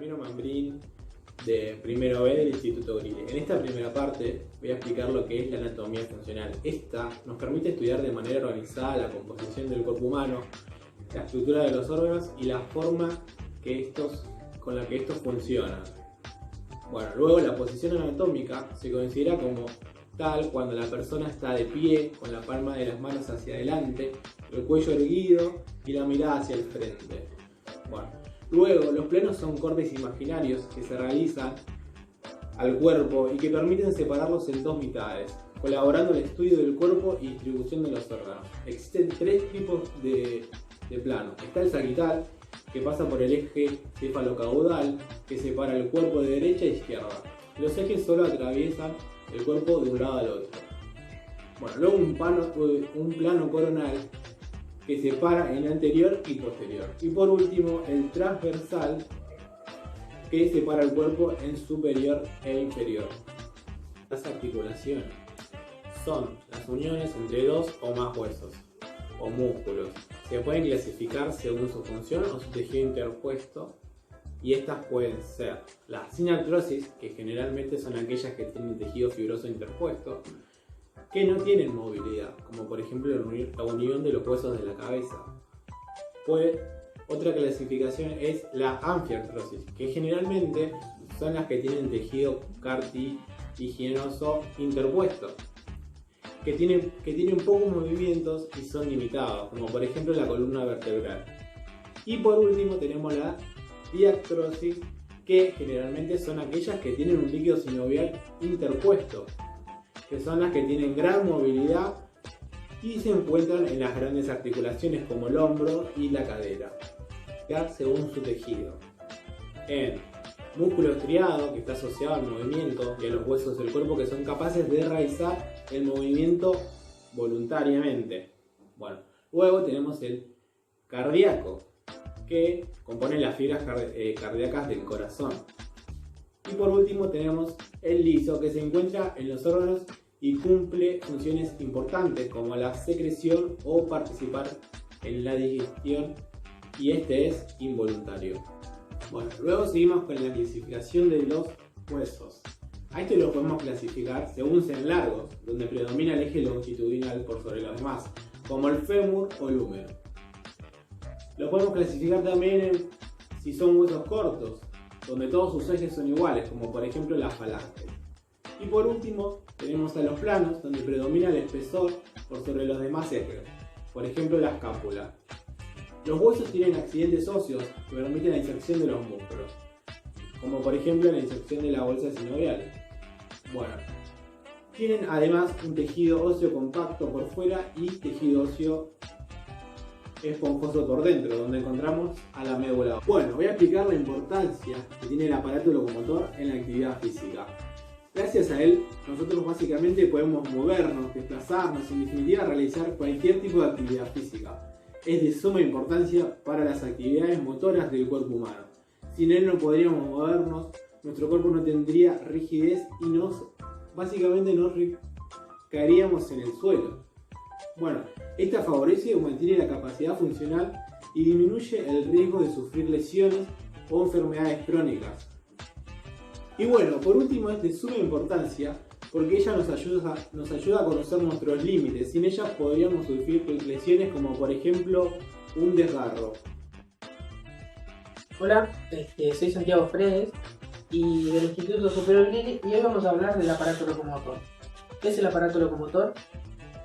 Ramiro Mambrín, de primero B del Instituto Grile. En esta primera parte voy a explicar lo que es la anatomía funcional. Esta nos permite estudiar de manera organizada la composición del cuerpo humano, la estructura de los órganos y la forma con la que estos funcionan. Bueno, luego la posición anatómica se considera como tal cuando la persona está de pie, con la palma de las manos hacia adelante, el cuello erguido y la mirada hacia el frente. Bueno, luego los planos son cortes imaginarios que se realizan al cuerpo y que permiten separarlos en dos mitades, colaborando en el estudio del cuerpo y distribución de los órganos. Existen tres tipos de planos. Está el sagital, que pasa por el eje cefalocaudal, que separa el cuerpo de derecha a izquierda. Los ejes solo atraviesan el cuerpo de un lado al otro. Bueno, luego un plano coronal que separa en anterior y posterior. Y por último, el transversal, que separa el cuerpo en superior e inferior. Las articulaciones son las uniones entre dos o más huesos o músculos. Se pueden clasificar según su función o su tejido interpuesto, y estas pueden ser la sin artrosis, que generalmente son aquellas que tienen tejido fibroso interpuesto, que no tienen movilidad, como por ejemplo la unión de los huesos de la cabeza. Otra clasificación es la anfiartrosis, que generalmente son las que tienen tejido cartilaginoso interpuesto, que tienen pocos movimientos y son limitados, como por ejemplo la columna vertebral. Y por último tenemos la diartrosis, que generalmente son aquellas que tienen un líquido sinovial interpuesto, que son las que tienen gran movilidad y se encuentran en las grandes articulaciones como el hombro y la cadera, ya según su tejido. En músculo estriado, que está asociado al movimiento, y a los huesos del cuerpo que son capaces de realizar el movimiento voluntariamente. Bueno, luego tenemos el cardíaco, que compone las fibras cardíacas del corazón. Y por último tenemos el liso, que se encuentra en los órganos y cumple funciones importantes como la secreción o participar en la digestión, y este es involuntario. Bueno, luego seguimos con la clasificación de los huesos. A este los podemos clasificar según sean largos, donde predomina el eje longitudinal por sobre los demás, como el fémur o el húmero. Lo podemos clasificar también si son huesos cortos, donde todos sus ejes son iguales, como por ejemplo las falanges. Y por último tenemos a los planos, donde predomina el espesor por sobre los demás ejes, por ejemplo la escápula. Los huesos tienen accidentes óseos que permiten la inserción de los músculos, como por ejemplo la inserción de la bolsa sinovial. Bueno, tienen además un tejido óseo compacto por fuera y tejido óseo esponjoso por dentro, donde encontramos a la médula. Bueno, voy a explicar la importancia que tiene el aparato locomotor en la actividad física. Gracias a él, nosotros básicamente podemos movernos, desplazarnos, en definitiva realizar cualquier tipo de actividad física. Es de suma importancia para las actividades motoras del cuerpo humano. Sin él no podríamos movernos, nuestro cuerpo no tendría rigidez y básicamente nos caeríamos en el suelo. Bueno, esta favorece o mantiene la capacidad funcional y disminuye el riesgo de sufrir lesiones o enfermedades crónicas. Y bueno, por último es de suma importancia porque ella nos ayuda a conocer nuestros límites. Sin ella podríamos sufrir lesiones como por ejemplo un desgarro. Hola, soy Santiago Fredes y del Instituto Superior Grile, y hoy vamos a hablar del aparato locomotor. ¿Qué es el aparato locomotor?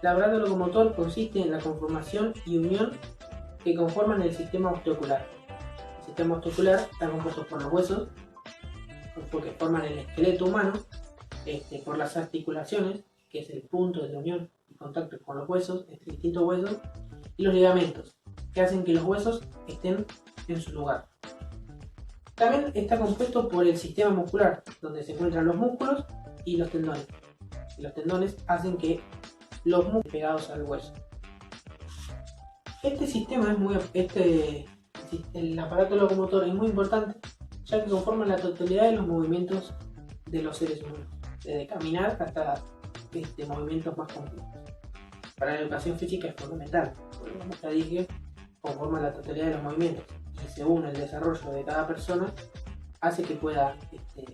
El aparato locomotor consiste en la conformación y unión que conforman el sistema osteocular. El sistema osteocular está compuesto por los huesos, porque forman el esqueleto humano, por las articulaciones, que es el punto de unión y contacto con los huesos, entre distintos huesos, y los ligamentos, que hacen que los huesos estén en su lugar. También está compuesto por el sistema muscular, donde se encuentran los músculos y los tendones. Y los tendones hacen que los músculos estén pegados al hueso. Este sistema el aparato locomotor es muy importante, ya que conforma la totalidad de los movimientos de los seres humanos, desde caminar hasta movimientos más complejos. Para la educación física es fundamental, porque como ya dije, conforma la totalidad de los movimientos, y según el desarrollo de cada persona hace que pueda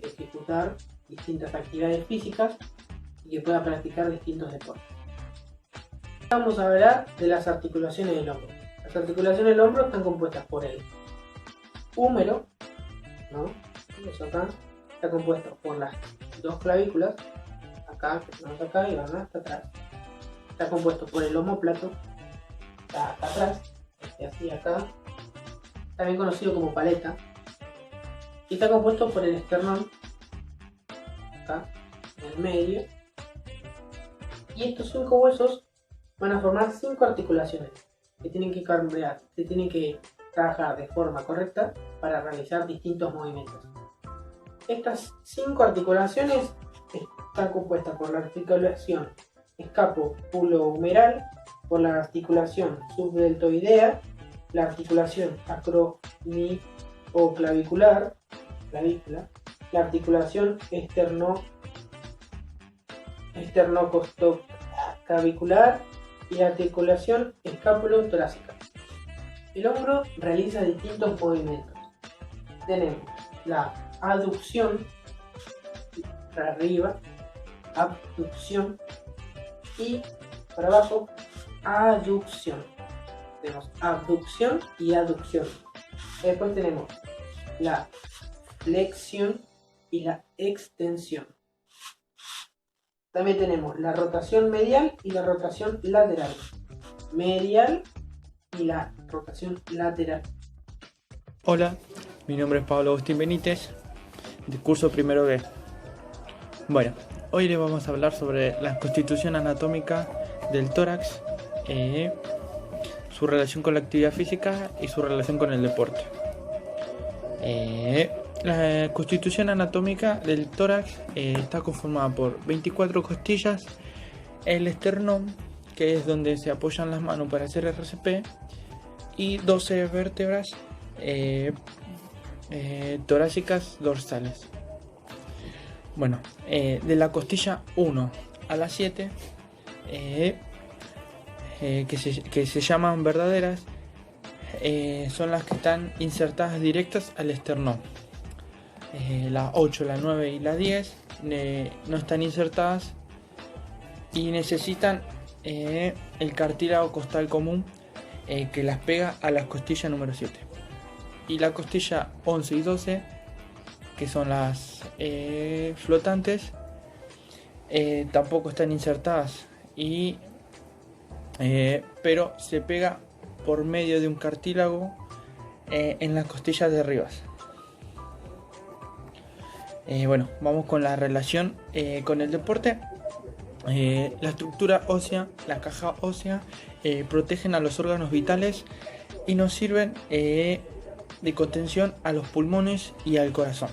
ejecutar distintas actividades físicas y que pueda practicar distintos deportes. Vamos a hablar de las articulaciones del hombro. Las articulaciones del hombro están compuestas por el húmero, ¿no? Eso acá está compuesto por las dos clavículas, acá, que tenemos acá y van hasta atrás. Está compuesto por el omóplato, está acá atrás, así acá, también conocido como paleta, y está compuesto por el esternón, acá, en el medio, y estos 5 huesos van a formar 5 articulaciones que tienen que cambiar, que tienen que trabajar de forma correcta para realizar distintos movimientos. Estas 5 articulaciones están compuestas por la articulación escapulohumeral, por la articulación subdeltoidea, la articulación acromioclavicular, clavícula, la articulación esternocostoclavicular y la articulación escapulotorácica. El hombro realiza distintos movimientos. Tenemos la aducción para arriba, abducción, y para abajo, aducción. Tenemos abducción y aducción. Después tenemos la flexión y la extensión. También tenemos la rotación medial y la rotación lateral. Medial y la rotación lateral. Hola, mi nombre es Pablo Agustín Benítez, del curso primero B. Bueno, hoy les vamos a hablar sobre la constitución anatómica del tórax, su relación con la actividad física y su relación con el deporte. La constitución anatómica del tórax está conformada por 24 costillas, el esternón, que es donde se apoyan las manos para hacer RCP, y 12 vértebras torácicas dorsales. Bueno, de la costilla 1 a la 7, que se llaman verdaderas, son las que están insertadas directas al esternón. La 8, la 9 y la 10 no están insertadas y necesitan el cartílago costal común que las pega a la costilla número 7. Y la costilla 11 y 12, que son las flotantes, tampoco están insertadas, pero se pega por medio de un cartílago en las costillas de arriba. Bueno, vamos con la relación con el deporte. La estructura ósea, la caja ósea, protegen a los órganos vitales y nos sirven de contención a los pulmones y al corazón.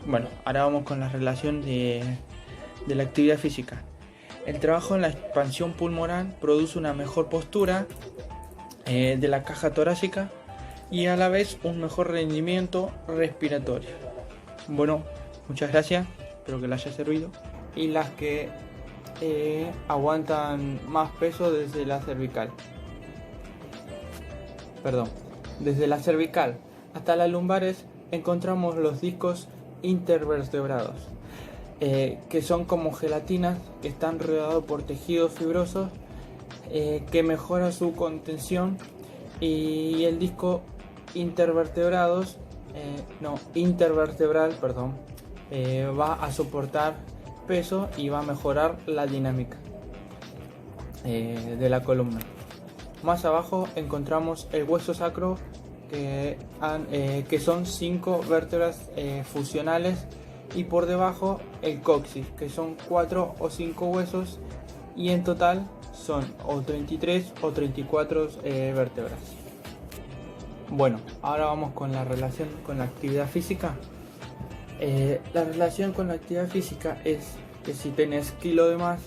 Bueno, ahora vamos con la relación de la actividad física. El trabajo en la expansión pulmonar produce una mejor postura de la caja torácica y a la vez un mejor rendimiento respiratorio. Bueno, muchas gracias, espero que les haya servido. Y las que aguantan más peso desde la cervical. Desde la cervical hasta las lumbares encontramos los discos intervertebrados, que son como gelatinas que están rodeados por tejidos fibrosos que mejora su contención, y el disco intervertebral va a soportar peso y va a mejorar la dinámica de la columna. Más abajo encontramos el hueso sacro, que son 5 vértebras fusionales, y por debajo el coxis, que son 4 o 5 huesos, y en total son o 33 o 34 vértebras. Bueno, ahora vamos con la relación con la actividad física. La relación con la actividad física es que si tenés kilo de más,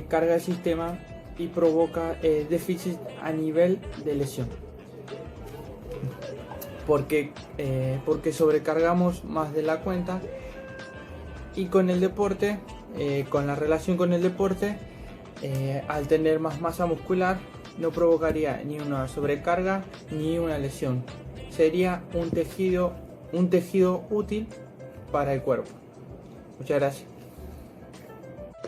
carga el sistema y provoca déficit a nivel de lesión, porque sobrecargamos más de la cuenta. Y con el deporte, con la relación con el deporte, al tener más masa muscular, no provocaría ni una sobrecarga ni una lesión. Sería un tejido un tejido útil para el cuerpo. Muchas gracias.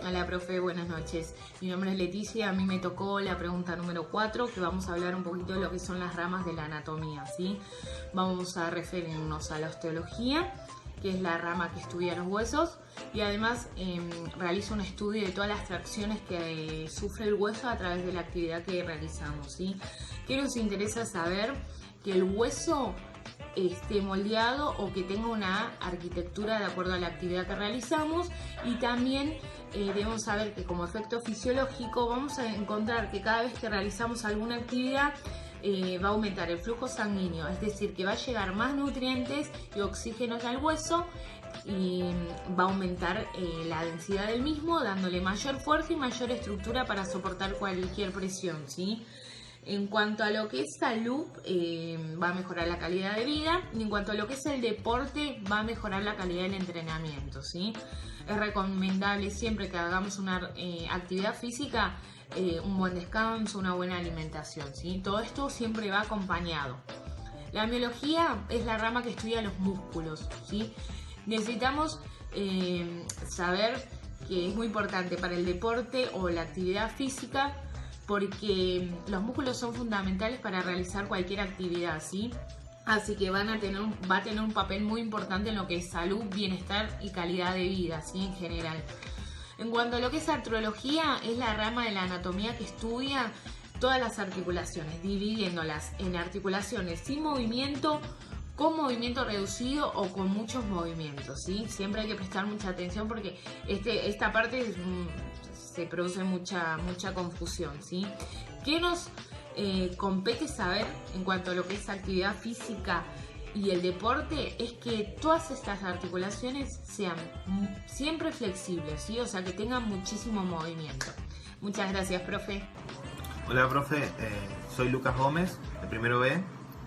Hola profe, buenas noches. Mi nombre es Leticia, a mí me tocó la pregunta número 4, que vamos a hablar un poquito de lo que son las ramas de la anatomía, ¿sí? Vamos a referirnos a la osteología, que es la rama que estudia los huesos, y además realiza un estudio de todas las tracciones que sufre el hueso a través de la actividad que realizamos, ¿sí? ¿Qué nos interesa saber? Que el hueso esté moldeado o que tenga una arquitectura de acuerdo a la actividad que realizamos, y también debemos saber que como efecto fisiológico vamos a encontrar que cada vez que realizamos alguna actividad va a aumentar el flujo sanguíneo, es decir, que va a llegar más nutrientes y oxígenos al hueso y va a aumentar la densidad del mismo, dándole mayor fuerza y mayor estructura para soportar cualquier presión, ¿sí? En cuanto a lo que es salud, va a mejorar la calidad de vida, y en cuanto a lo que es el deporte, va a mejorar la calidad del entrenamiento, ¿sí? Es recomendable siempre que hagamos una actividad física, un buen descanso, una buena alimentación, ¿sí? Todo esto siempre va acompañado. La miología es la rama que estudia los músculos, ¿sí? Necesitamos saber que es muy importante para el deporte o la actividad física, porque los músculos son fundamentales para realizar cualquier actividad, ¿sí? Así que va a tener un papel muy importante en lo que es salud, bienestar y calidad de vida, ¿sí? En general. En cuanto a lo que es artrología, es la rama de la anatomía que estudia todas las articulaciones, dividiéndolas en articulaciones sin movimiento, con movimiento reducido o con muchos movimientos, ¿sí? Siempre hay que prestar mucha atención porque esta parte se produce mucha confusión, ¿sí? ¿Qué nos compete saber en cuanto a lo que es actividad física y el deporte? Es que todas estas articulaciones sean siempre flexibles, ¿sí? O sea, que tengan muchísimo movimiento. Muchas gracias, profe. Hola, profe. Soy Lucas Gómez, de primero B,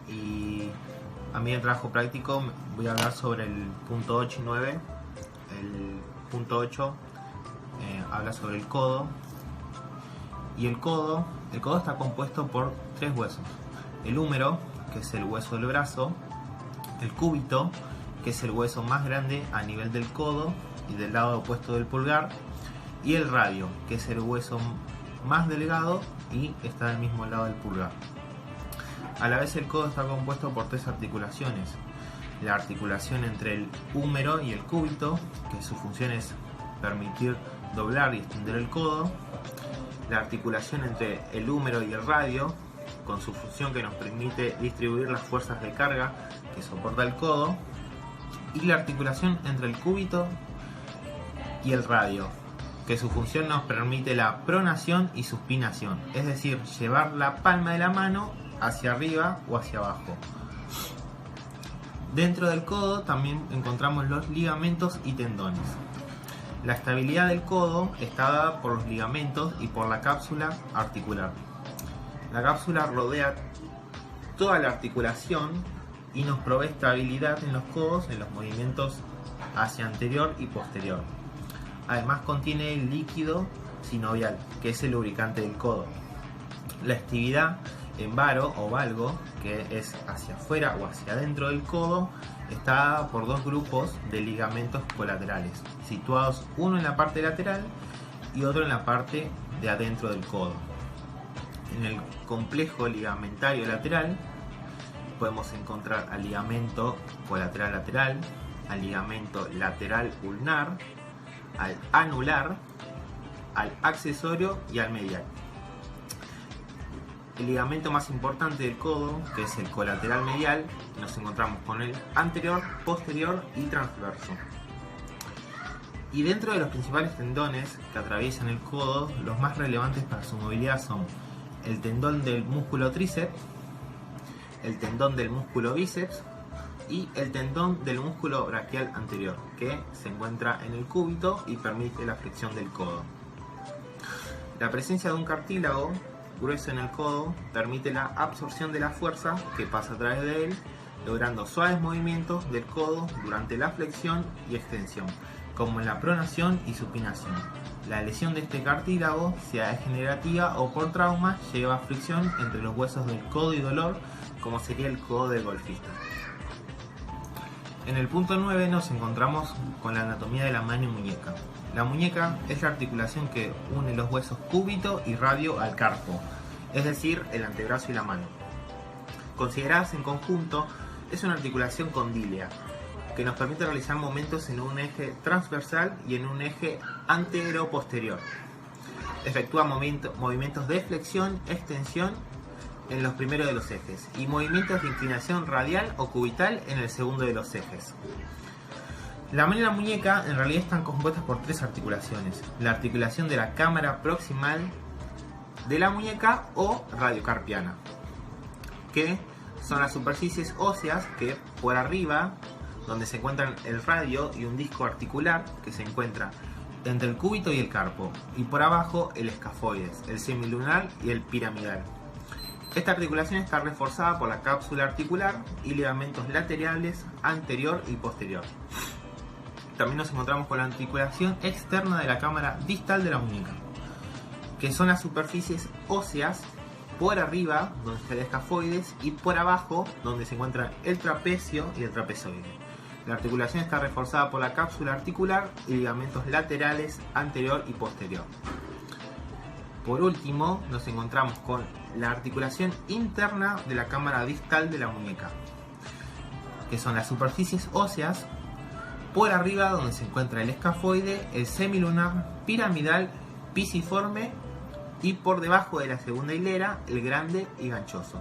y a mí el trabajo práctico voy a hablar sobre el punto 8 y 9. El punto 8 habla sobre el codo, y el codo está compuesto por 3 huesos: el húmero, que es el hueso del brazo; el cúbito, que es el hueso más grande a nivel del codo y del lado opuesto del pulgar; y el radio, que es el hueso más delgado y está del mismo lado del pulgar. A la vez, el codo está compuesto por 3 articulaciones: la articulación entre el húmero y el cúbito, que su función es permitir doblar y extender el codo; la articulación entre el húmero y el radio, con su función que nos permite distribuir las fuerzas de carga que soporta el codo; y la articulación entre el cúbito y el radio, que su función nos permite la pronación y supinación, es decir, llevar la palma de la mano hacia arriba o hacia abajo. Dentro del codo también encontramos los ligamentos y tendones. La estabilidad del codo está dada por los ligamentos y por la cápsula articular. La cápsula rodea toda la articulación y nos provee estabilidad en los codos en los movimientos hacia anterior y posterior. Además contiene el líquido sinovial, que es el lubricante del codo. La actividad en varo o valgo, que es hacia afuera o hacia adentro del codo, está dada por 2 grupos de ligamentos colaterales, situados uno en la parte lateral y otro en la parte de adentro del codo. En el complejo ligamentario lateral podemos encontrar al ligamento colateral lateral, al ligamento lateral ulnar, al anular, al accesorio y al medial. El ligamento más importante del codo, que es el colateral medial, nos encontramos con el anterior, posterior y transverso. Y dentro de los principales tendones que atraviesan el codo, los más relevantes para su movilidad son el tendón del músculo tríceps, el tendón del músculo bíceps y el tendón del músculo braquial anterior, que se encuentra en el cúbito y permite la flexión del codo. La presencia de un cartílago grueso en el codo permite la absorción de la fuerza que pasa a través de él, logrando suaves movimientos del codo durante la flexión y extensión, como en la pronación y supinación. La lesión de este cartílago, sea degenerativa o por trauma, lleva a fricción entre los huesos del codo y dolor, como sería el codo del golfista. En el punto 9 nos encontramos con la anatomía de la mano y muñeca. La muñeca es la articulación que une los huesos cúbito y radio al carpo, es decir, el antebrazo y la mano. Consideradas en conjunto, es una articulación condílea, que nos permite realizar movimientos en un eje transversal y en un eje antero-posterior. Efectúa movimientos de flexión, extensión en los primeros de los ejes y movimientos de inclinación radial o cubital en el segundo de los ejes. La mano y la muñeca en realidad están compuestas por tres articulaciones: la articulación de la cámara proximal de la muñeca o radiocarpiana, que son las superficies óseas que por arriba, donde se encuentran el radio y un disco articular que se encuentra entre el cúbito y el carpo, y por abajo el escafoides, el semilunar y el piramidal. Esta articulación está reforzada por la cápsula articular y ligamentos laterales anterior y posterior. También nos encontramos con la articulación externa de la cámara distal de la muñeca, que son las superficies óseas por arriba, donde está el escafoides, y por abajo, donde se encuentran el trapecio y el trapezoide. La articulación está reforzada por la cápsula articular y ligamentos laterales anterior y posterior. Por último, nos encontramos con la articulación interna de la cámara distal de la muñeca, que son las superficies óseas por arriba, donde se encuentra el escafoide, el semilunar, piramidal, pisiforme, y por debajo de la segunda hilera, el grande y ganchoso,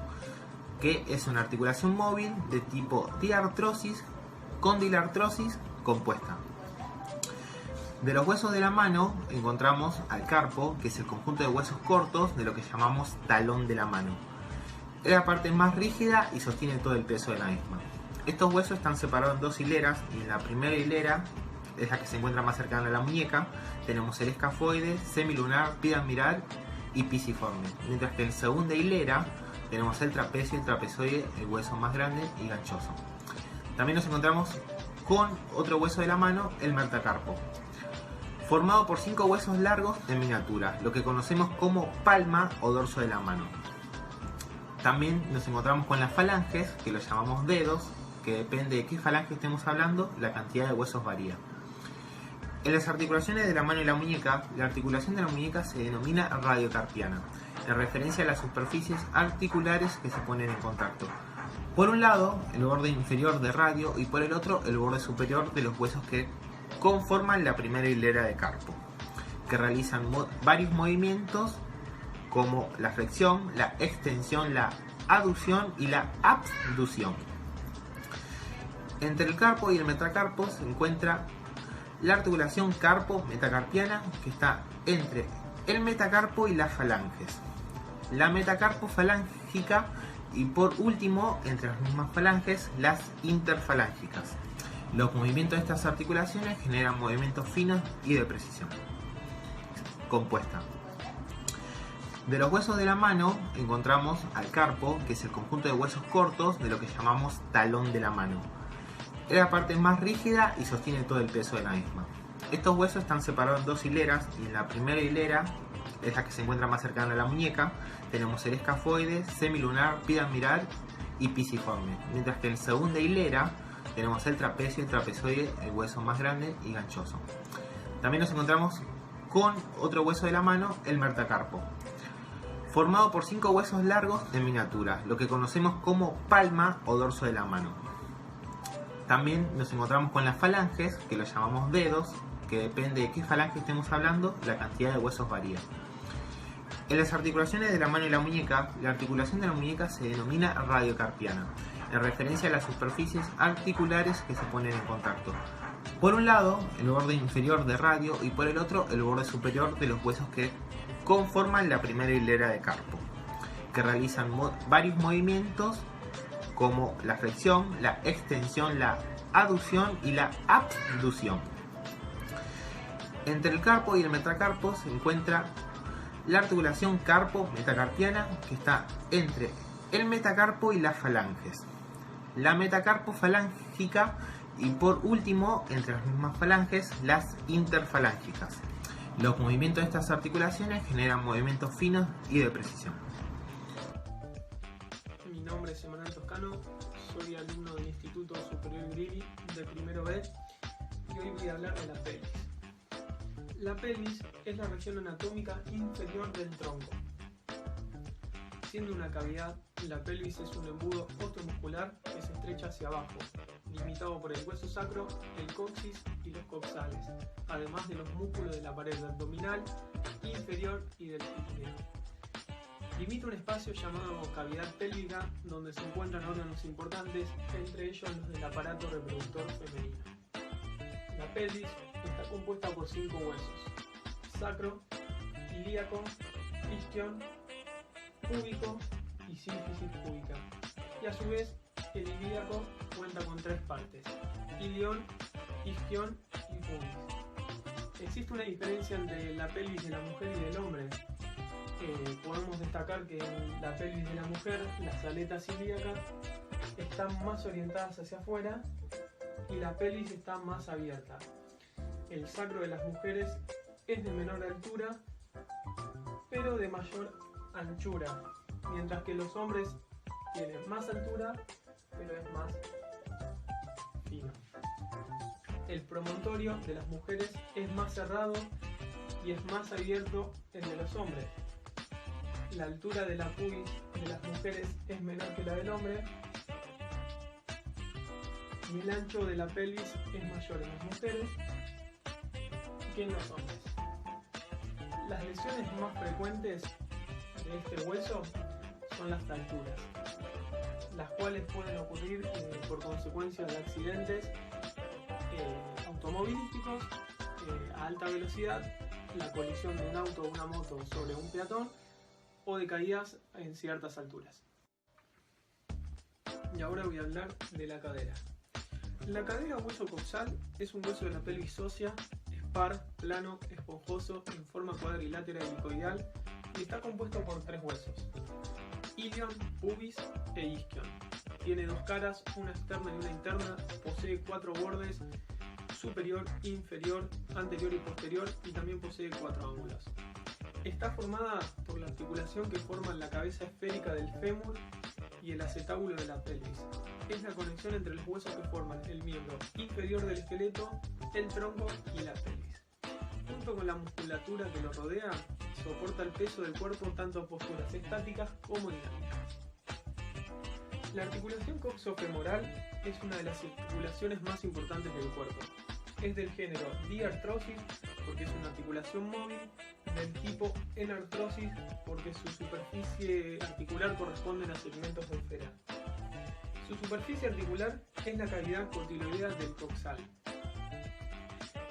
que es una articulación móvil de tipo diartrosis, condilartrosis compuesta. De los huesos de la mano encontramos al carpo, que es el conjunto de huesos cortos de lo que llamamos talón de la mano. Es la parte más rígida y sostiene todo el peso de la misma. Estos huesos están separados en dos hileras, y en la primera hilera, es la que se encuentra más cercana a la muñeca, tenemos el escafoide, semilunar, piramidal y pisiforme, mientras que en la segunda hilera tenemos el trapecio y el trapezoide, el hueso más grande y ganchoso. También nos encontramos con otro hueso de la mano, el metacarpo, formado por 5 huesos largos en miniatura, lo que conocemos como palma o dorso de la mano. También nos encontramos con las falanges, que los llamamos dedos, que depende de qué falange estemos hablando, la cantidad de huesos varía. En las articulaciones de la mano y la muñeca, la articulación de la muñeca se denomina radiocarpiana, en referencia a las superficies articulares que se ponen en contacto. Por un lado, el borde inferior de radio, y por el otro, el borde superior de los huesos que conforman la primera hilera de carpo, que realizan varios movimientos como la flexión, la extensión, la aducción y la abducción. Entre el carpo y el metacarpo se encuentra la articulación carpo-metacarpiana, que está entre el metacarpo y las falanges, la metacarpo-falángica, y por último, entre las mismas falanges, las interfalángicas. Los movimientos de estas articulaciones generan movimientos finos y de precisión compuesta. De los huesos de la mano encontramos al carpo, que es el conjunto de huesos cortos de lo que llamamos talón de la mano. Es la parte más rígida y sostiene todo el peso de la misma. Estos huesos están separados en dos hileras, y en la primera hilera, es la que se encuentra más cercana a la muñeca, tenemos el escafoide, semilunar, piramidal y pisiforme, mientras que en la segunda hilera tenemos el trapecio, el trapezoide, el hueso más grande y ganchoso. También nos encontramos con otro hueso de la mano, el metacarpo, formado por 5 huesos largos en miniatura, lo que conocemos como palma o dorso de la mano. También nos encontramos con las falanges, que los llamamos dedos, que depende de qué falange estemos hablando, la cantidad de huesos varía. En las articulaciones de la mano y la muñeca, la articulación de la muñeca se denomina radiocarpiana, en referencia a las superficies articulares que se ponen en contacto. Por un lado, el borde inferior de radio, y por el otro, el borde superior de los huesos que conforman la primera hilera de carpo, que realizan varios movimientos como la flexión, la extensión, la aducción y la abducción. Entre el carpo y el metacarpo se encuentra la articulación carpo-metacarpiana, que está entre el metacarpo y las falanges, la metacarpo-falángica, y por último, entre las mismas falanges, las interfalángicas. Los movimientos de estas articulaciones generan movimientos finos y de precisión. Mi nombre es Emanuel Toscano, soy alumno del Instituto Superior Grilli de primero B y hoy voy a hablar de la pelvis. La pelvis es la región anatómica inferior del tronco. Siendo una cavidad, la pelvis es un embudo osteomuscular que se estrecha hacia abajo, limitado por el hueso sacro, el coxis y los coxales, además de los músculos de la pared abdominal inferior y del pirineo. Limita un espacio llamado cavidad pélvica donde se encuentran órganos importantes, entre ellos los del aparato reproductor femenino. La pelvis está compuesta por 5 huesos: sacro, ilíaco, isquion, púbico y sínfisis púbica. Y a su vez, el ilíaco cuenta con 3 partes: ilion, isquion y pubis. Existe una diferencia entre la pelvis de la mujer y del hombre. Podemos destacar que en la pelvis de la mujer las aletas ilíacas están más orientadas hacia afuera y la pelvis está más abierta. El sacro de las mujeres es de menor altura pero de mayor anchura, mientras que los hombres tienen más altura pero es más fino. El promontorio de las mujeres es más cerrado y es más abierto el de los hombres. La altura de la pubis de las mujeres es menor que la del hombre y el ancho de la pelvis es mayor en las mujeres que en los hombres. Las lesiones más frecuentes de este hueso son las fracturas, las cuales pueden ocurrir por consecuencia de accidentes automovilísticos a alta velocidad, la colisión de un auto o una moto sobre un peatón o de caídas en ciertas alturas. Y ahora voy a hablar de la cadera. La cadera o hueso coxal es un hueso de la pelvis ósea, es par, plano, esponjoso, en forma cuadrilátera helicoidal y está compuesto por 3 huesos: ilion, pubis e isquion. Tiene 2 caras, una externa y una interna, posee 4 bordes: superior, inferior, anterior y posterior, y también posee 4 ángulos. Está formada por la articulación que forma la cabeza esférica del fémur y el acetábulo de la pelvis. Es la conexión entre los huesos que forman el miembro inferior del esqueleto, el tronco y la pelvis. Junto con la musculatura que lo rodea, soporta el peso del cuerpo tanto en posturas estáticas como dinámicas. La articulación coxofemoral es una de las articulaciones más importantes del cuerpo. Es del género diartrosis porque es una articulación móvil, del tipo enartrosis porque su superficie articular corresponde a segmentos de esfera. Su superficie articular es la cavidad cotiloidea del coxal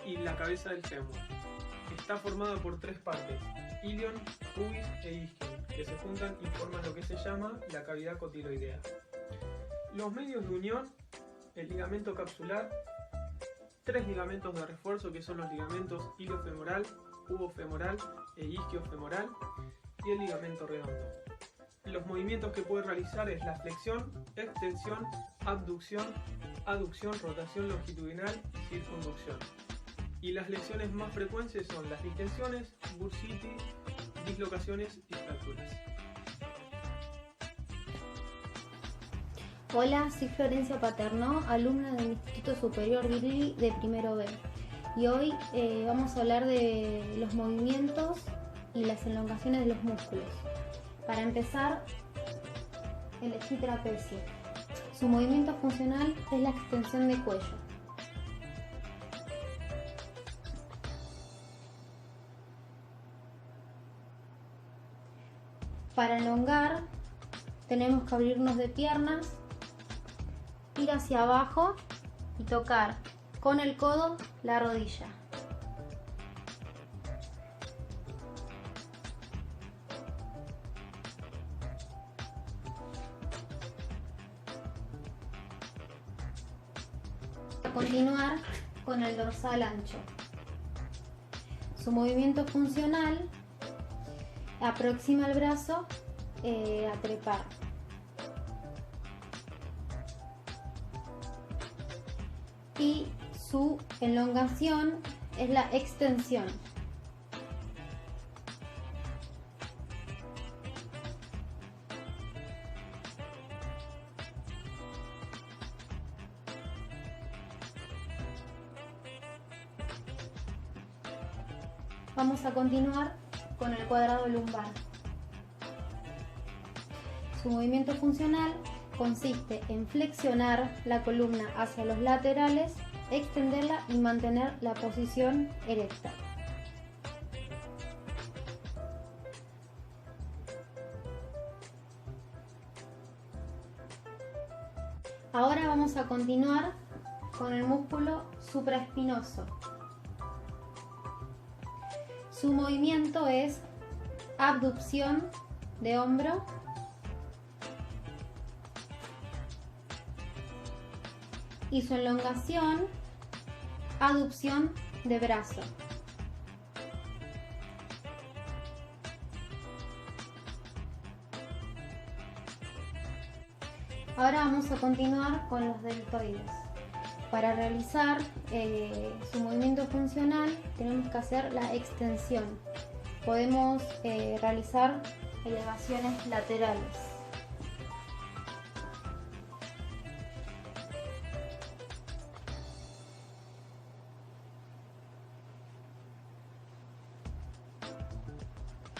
y la cabeza del fémur. Está formada por 3 partes: ilion, pubis e isquion, que se juntan y forman lo que se llama la cavidad cotiloidea. Los medios de unión: el ligamento capsular, 3 ligamentos de refuerzo que son los ligamentos iliofemoral, pubofemoral e isquiofemoral, y el ligamento redondo. Los movimientos que puede realizar es la flexión, extensión, abducción, aducción, rotación longitudinal y circunducción. Y las lesiones más frecuentes son las distensiones, bursitis, dislocaciones y fracturas. Hola, soy Florencia Paternó, alumna del Instituto Superior Grilli de primero B. Y hoy vamos a hablar de los movimientos y las elongaciones de los músculos. Para empezar, elegí trapecio. Su movimiento funcional es la extensión de cuello. Para elongar, tenemos que abrirnos de piernas, ir hacia abajo y tocar con el codo la rodilla. A continuar con el dorsal ancho. Su movimiento funcional aproxima el brazo a trepar. Y su elongación es la extensión. vamos a continuar con el cuadrado lumbar. Su movimiento funcional consiste en flexionar la columna hacia los laterales, extenderla y mantener la posición erecta. Ahora vamos a continuar con el músculo supraespinoso. Su movimiento es abducción de hombro, y su elongación, aducción de brazo. Ahora vamos a continuar con los deltoides. Para realizar su movimiento funcional tenemos que hacer la extensión. Podemos realizar elevaciones laterales.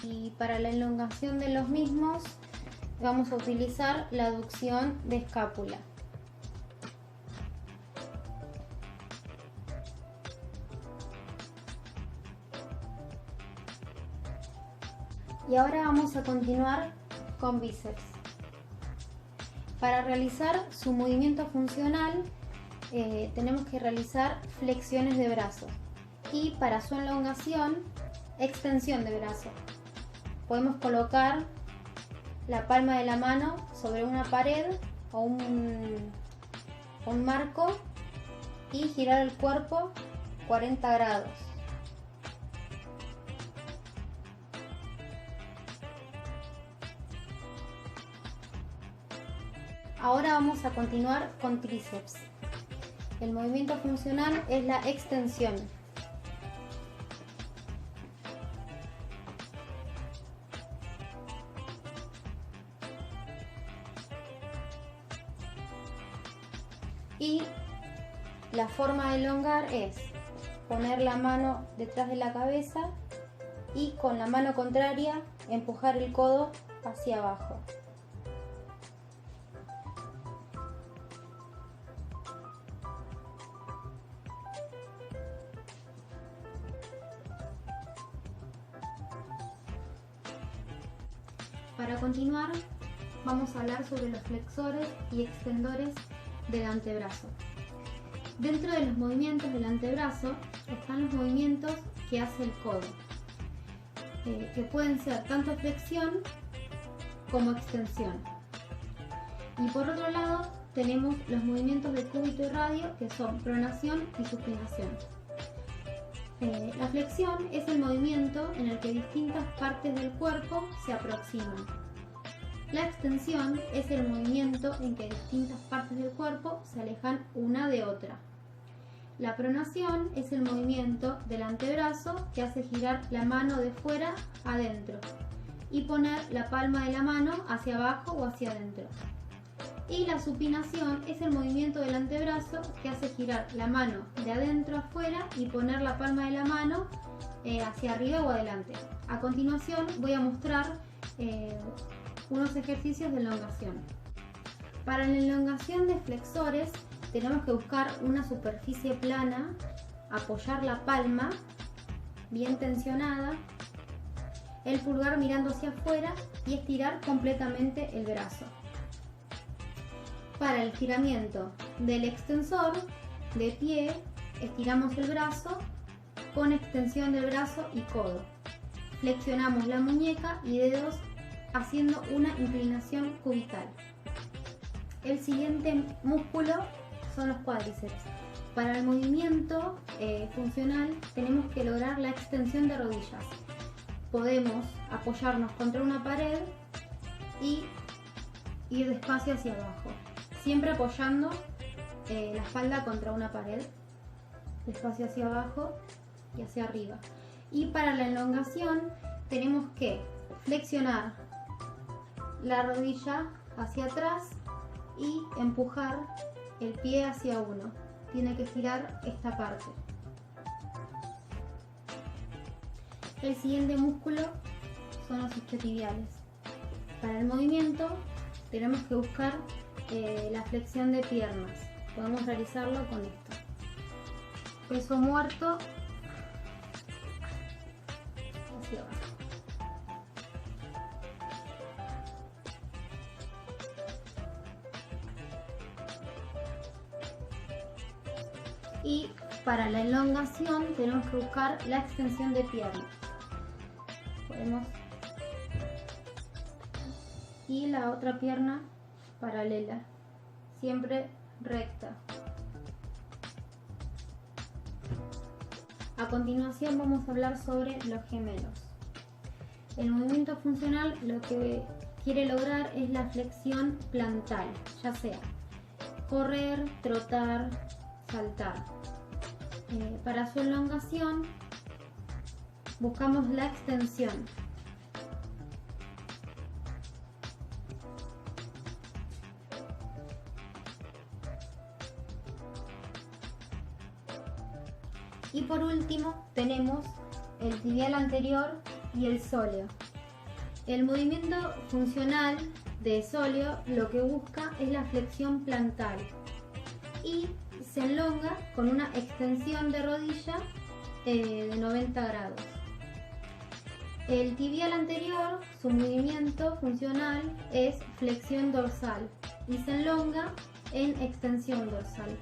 Y para la elongación de los mismos vamos a utilizar la aducción de escápula. Y ahora vamos a continuar con bíceps. Para realizar su movimiento funcional tenemos que realizar flexiones de brazos y para su elongación, extensión de brazo. Podemos colocar la palma de la mano sobre una pared o un marco y girar el cuerpo 40 grados. Ahora vamos a continuar con tríceps. El movimiento funcional es la extensión. Y la forma de elongar es poner la mano detrás de la cabeza y con la mano contraria empujar el codo hacia abajo. Para continuar, vamos a hablar sobre los flexores y extendores del antebrazo. Dentro de los movimientos del antebrazo están los movimientos que hace el codo, que pueden ser tanto flexión como extensión. Y por otro lado tenemos los movimientos de cúbito y radio, que son pronación y supinación. La flexión es el movimiento en el que distintas partes del cuerpo se aproximan. La extensión es el movimiento en que distintas partes del cuerpo se alejan una de otra. La pronación es el movimiento del antebrazo que hace girar la mano de fuera a adentro y poner la palma de la mano hacia abajo o hacia adentro. Y la supinación es el movimiento del antebrazo que hace girar la mano de adentro a afuera y poner la palma de la mano hacia arriba o adelante. A continuación voy a mostrar unos ejercicios de elongación. Para la elongación de flexores tenemos que buscar una superficie plana, apoyar la palma bien tensionada, el pulgar mirando hacia afuera y estirar completamente el brazo. Para el estiramiento del extensor de pie, estiramos el brazo con extensión del brazo y codo. Flexionamos la muñeca y dedos haciendo una inclinación cubital. El siguiente músculo son los cuádriceps. Para el movimiento funcional tenemos que lograr la extensión de rodillas. Podemos apoyarnos contra una pared y ir despacio hacia abajo, siempre apoyando la espalda contra una pared, despacio hacia abajo y hacia arriba. Y para la elongación tenemos que flexionar la rodilla hacia atrás y empujar el pie hacia uno. Tiene que estirar esta parte. El siguiente músculo son los isquiotibiales. Para el movimiento tenemos que buscar la flexión de piernas. Podemos realizarlo con esto. Peso muerto hacia abajo. Y para la elongación tenemos que buscar la extensión de piernas. Podemos. Y la otra pierna paralela, siempre recta. A continuación vamos a hablar sobre los gemelos. El movimiento funcional lo que quiere lograr es la flexión plantar, ya sea correr, trotar, saltar. Para su elongación buscamos la extensión. Y por último tenemos el tibial anterior y el sóleo. El movimiento funcional de sóleo lo que busca es la flexión plantar y se elonga con una extensión de rodilla de 90 grados. El tibial anterior, su movimiento funcional es flexión dorsal y se elonga en extensión dorsal.